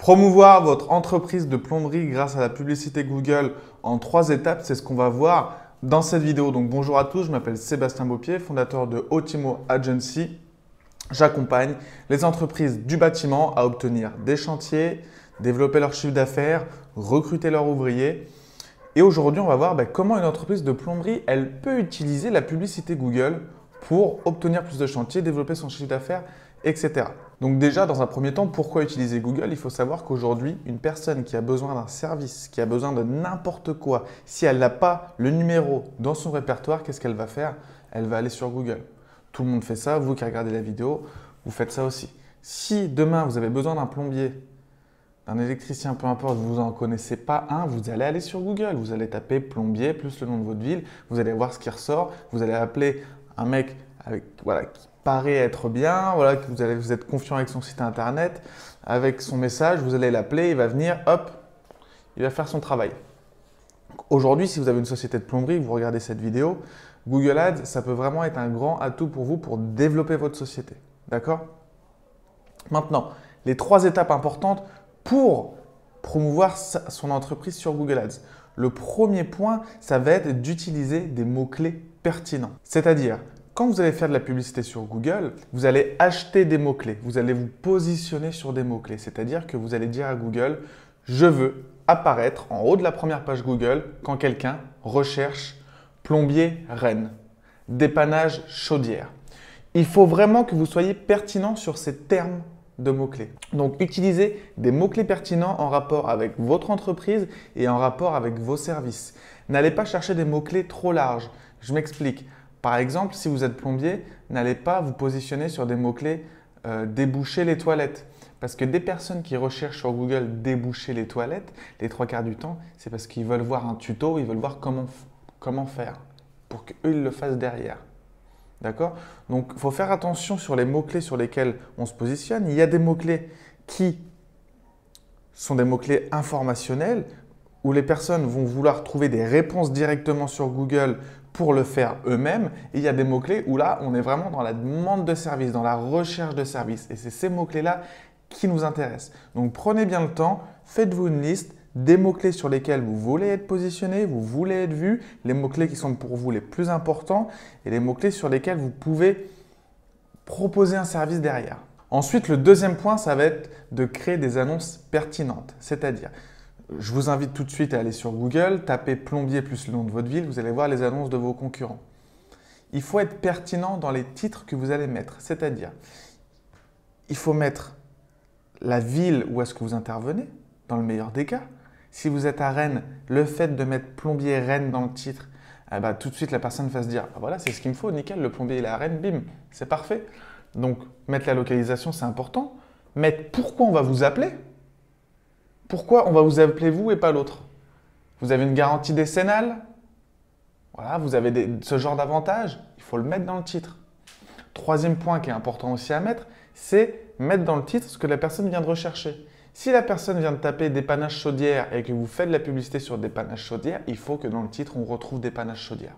Promouvoir votre entreprise de plomberie grâce à la publicité Google en 3 étapes, c'est ce qu'on va voir dans cette vidéo. Donc bonjour à tous, je m'appelle Sébastien Beaupied, fondateur de Otimo Agency. J'accompagne les entreprises du bâtiment à obtenir des chantiers, développer leur chiffre d'affaires, recruter leurs ouvriers. Et aujourd'hui, on va voir comment une entreprise de plomberie elle peut utiliser la publicité Google pour obtenir plus de chantiers, développer son chiffre d'affaires, etc. Donc déjà, dans un premier temps, pourquoi utiliser Google? Il faut savoir qu'aujourd'hui, une personne qui a besoin d'un service, qui a besoin de n'importe quoi, si elle n'a pas le numéro dans son répertoire, qu'est-ce qu'elle va faire? Elle va aller sur Google. Tout le monde fait ça, vous qui regardez la vidéo, vous faites ça aussi. Si demain, vous avez besoin d'un plombier, d'un électricien, peu importe, vous n'en connaissez pas un, vous allez aller sur Google. Vous allez taper plombier plus le nom de votre ville, vous allez voir ce qui ressort, vous allez appeler un mec qui paraît être bien, que vous êtes confiant avec son site internet, avec son message, vous allez l'appeler, il va venir, hop, il va faire son travail. Aujourd'hui, si vous avez une société de plomberie, vous regardez cette vidéo, Google Ads, ça peut vraiment être un grand atout pour vous pour développer votre société. D'accord? Maintenant, les 3 étapes importantes pour promouvoir son entreprise sur Google Ads. Le premier point, ça va être d'utiliser des mots-clés pertinents. C'est-à-dire, quand vous allez faire de la publicité sur Google, vous allez acheter des mots-clés. Vous allez vous positionner sur des mots-clés. C'est-à-dire que vous allez dire à Google, je veux apparaître en haut de la première page Google quand quelqu'un recherche plombier Rennes, dépannage chaudière. Il faut vraiment que vous soyez pertinent sur ces termes de mots-clés. Donc, utilisez des mots-clés pertinents en rapport avec votre entreprise et en rapport avec vos services. N'allez pas chercher des mots-clés trop larges. Je m'explique. Par exemple, si vous êtes plombier, n'allez pas vous positionner sur des mots-clés déboucher les toilettes. Parce que des personnes qui recherchent sur Google déboucher les toilettes, les 3 quarts du temps, c'est parce qu'ils veulent voir un tuto, ils veulent voir comment faire pour qu'eux ils le fassent derrière. D'accord? Donc, il faut faire attention sur les mots-clés sur lesquels on se positionne. Il y a des mots-clés qui sont des mots-clés informationnels où les personnes vont vouloir trouver des réponses directement sur Google pour le faire eux-mêmes. Et il y a des mots-clés où là, on est vraiment dans la demande de service, dans la recherche de service. Et c'est ces mots-clés-là qui nous intéressent. Donc, prenez bien le temps, faites-vous une liste des mots-clés sur lesquels vous voulez être positionné, vous voulez être vu, les mots-clés qui sont pour vous les plus importants et les mots-clés sur lesquels vous pouvez proposer un service derrière. Ensuite, le deuxième point, ça va être de créer des annonces pertinentes. C'est-à-dire, je vous invite tout de suite à aller sur Google, taper plombier plus le nom de votre ville, vous allez voir les annonces de vos concurrents. Il faut être pertinent dans les titres que vous allez mettre. C'est-à-dire, il faut mettre la ville où est-ce que vous intervenez, dans le meilleur des cas. Si vous êtes à Rennes, le fait de mettre plombier Rennes dans le titre, tout de suite la personne va se dire voilà, c'est ce qu'il me faut, nickel, le plombier il est à Rennes, bim, c'est parfait. Donc mettre la localisation, c'est important. Mettre pourquoi on va vous appeler. Pourquoi on va vous appeler vous et pas l'autre? Vous avez une garantie décennale? Voilà, vous avez ce genre d'avantage, il faut le mettre dans le titre. Troisième point qui est important aussi à mettre, c'est mettre dans le titre ce que la personne vient de rechercher. Si la personne vient de taper dépannage chaudière et que vous faites de la publicité sur dépannage chaudière, il faut que dans le titre, on retrouve dépannage chaudière.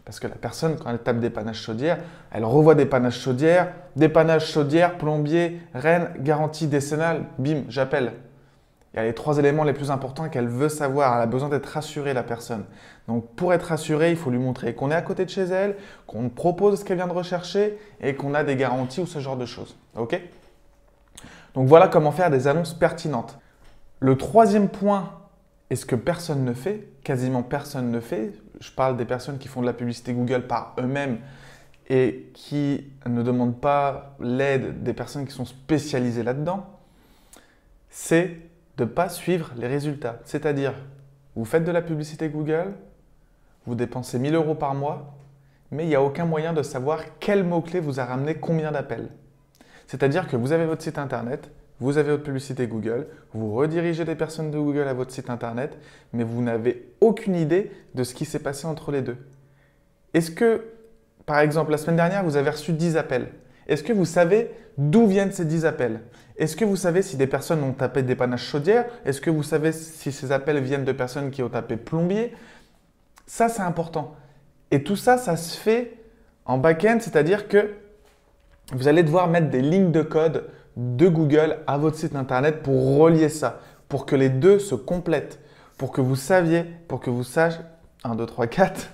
Parce que la personne, quand elle tape dépannage chaudière, elle revoit dépannage chaudière, plombier, Rennes, garantie décennale, bim, j'appelle. Il y a les 3 éléments les plus importants qu'elle veut savoir. Elle a besoin d'être rassurée, la personne. Donc, pour être rassurée, il faut lui montrer qu'on est à côté de chez elle, qu'on propose ce qu'elle vient de rechercher et qu'on a des garanties ou ce genre de choses. OK? Donc, voilà comment faire des annonces pertinentes. Le troisième point, et ce que personne ne fait, quasiment personne ne fait, je parle des personnes qui font de la publicité Google par eux-mêmes et qui ne demandent pas l'aide des personnes qui sont spécialisées là-dedans, c'est de ne pas suivre les résultats. C'est-à-dire, vous faites de la publicité Google, vous dépensez 1 000 € par mois, mais il n'y a aucun moyen de savoir quel mot-clé vous a ramené combien d'appels. C'est-à-dire que vous avez votre site internet, vous avez votre publicité Google, vous redirigez des personnes de Google à votre site internet, mais vous n'avez aucune idée de ce qui s'est passé entre les deux. Est-ce que, par exemple, la semaine dernière, vous avez reçu 10 appels? Est-ce que vous savez d'où viennent ces 10 appels? Est-ce que vous savez si des personnes ont tapé dépannage chaudière? Est-ce que vous savez si ces appels viennent de personnes qui ont tapé plombier? Ça, c'est important. Et tout ça, ça se fait en back-end, c'est-à-dire que vous allez devoir mettre des lignes de code de Google à votre site internet pour relier ça, pour que les deux se complètent, pour que vous sachiez, 1, 2, 3, 4,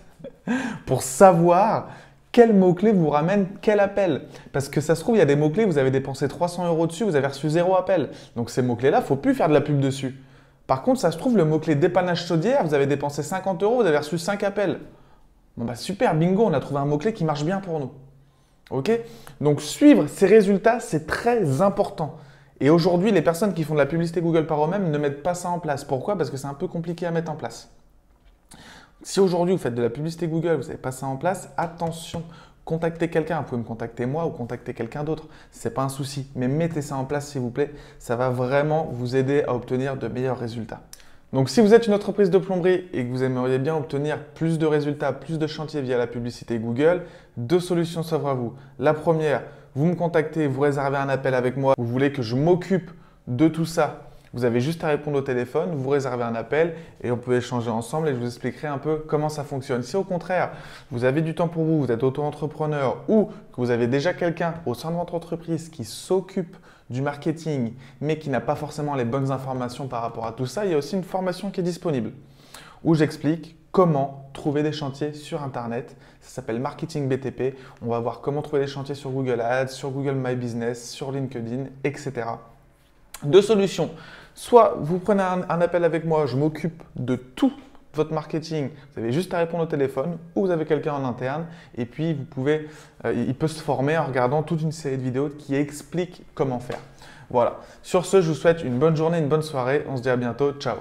pour savoir quel mot-clé vous ramène quel appel. Parce que ça se trouve, il y a des mots-clés, vous avez dépensé 300 € dessus, vous avez reçu 0 appel. Donc ces mots-clés-là, il ne faut plus faire de la pub dessus. Par contre, ça se trouve, le mot-clé dépannage chaudière, vous avez dépensé 50 €, vous avez reçu 5 appels. Bon bah super, bingo, on a trouvé un mot-clé qui marche bien pour nous. Ok? Donc suivre ces résultats, c'est très important. Et aujourd'hui, les personnes qui font de la publicité Google par eux-mêmes ne mettent pas ça en place. Pourquoi? Parce que c'est un peu compliqué à mettre en place. Si aujourd'hui vous faites de la publicité Google, vous n'avez pas ça en place, attention, contactez quelqu'un. Vous pouvez me contacter moi ou contacter quelqu'un d'autre. Ce n'est pas un souci, mais mettez ça en place s'il vous plaît. Ça va vraiment vous aider à obtenir de meilleurs résultats. Donc si vous êtes une entreprise de plomberie et que vous aimeriez bien obtenir plus de résultats, plus de chantiers via la publicité Google, 2 solutions s'offrent à vous. La première, vous me contactez, vous réservez un appel avec moi, vous voulez que je m'occupe de tout ça. Vous avez juste à répondre au téléphone, vous réservez un appel et on peut échanger ensemble et je vous expliquerai un peu comment ça fonctionne. Si au contraire, vous avez du temps pour vous, vous êtes auto-entrepreneur ou que vous avez déjà quelqu'un au sein de votre entreprise qui s'occupe du marketing mais qui n'a pas forcément les bonnes informations par rapport à tout ça, il y a aussi une formation qui est disponible où j'explique comment trouver des chantiers sur Internet. Ça s'appelle Marketing BTP. On va voir comment trouver des chantiers sur Google Ads, sur Google My Business, sur LinkedIn, etc. 2 solutions. Soit vous prenez un appel avec moi, je m'occupe de tout votre marketing, vous avez juste à répondre au téléphone ou vous avez quelqu'un en interne et puis il peut se former en regardant toute une série de vidéos qui expliquent comment faire. Voilà. Sur ce, je vous souhaite une bonne journée, une bonne soirée. On se dit à bientôt. Ciao.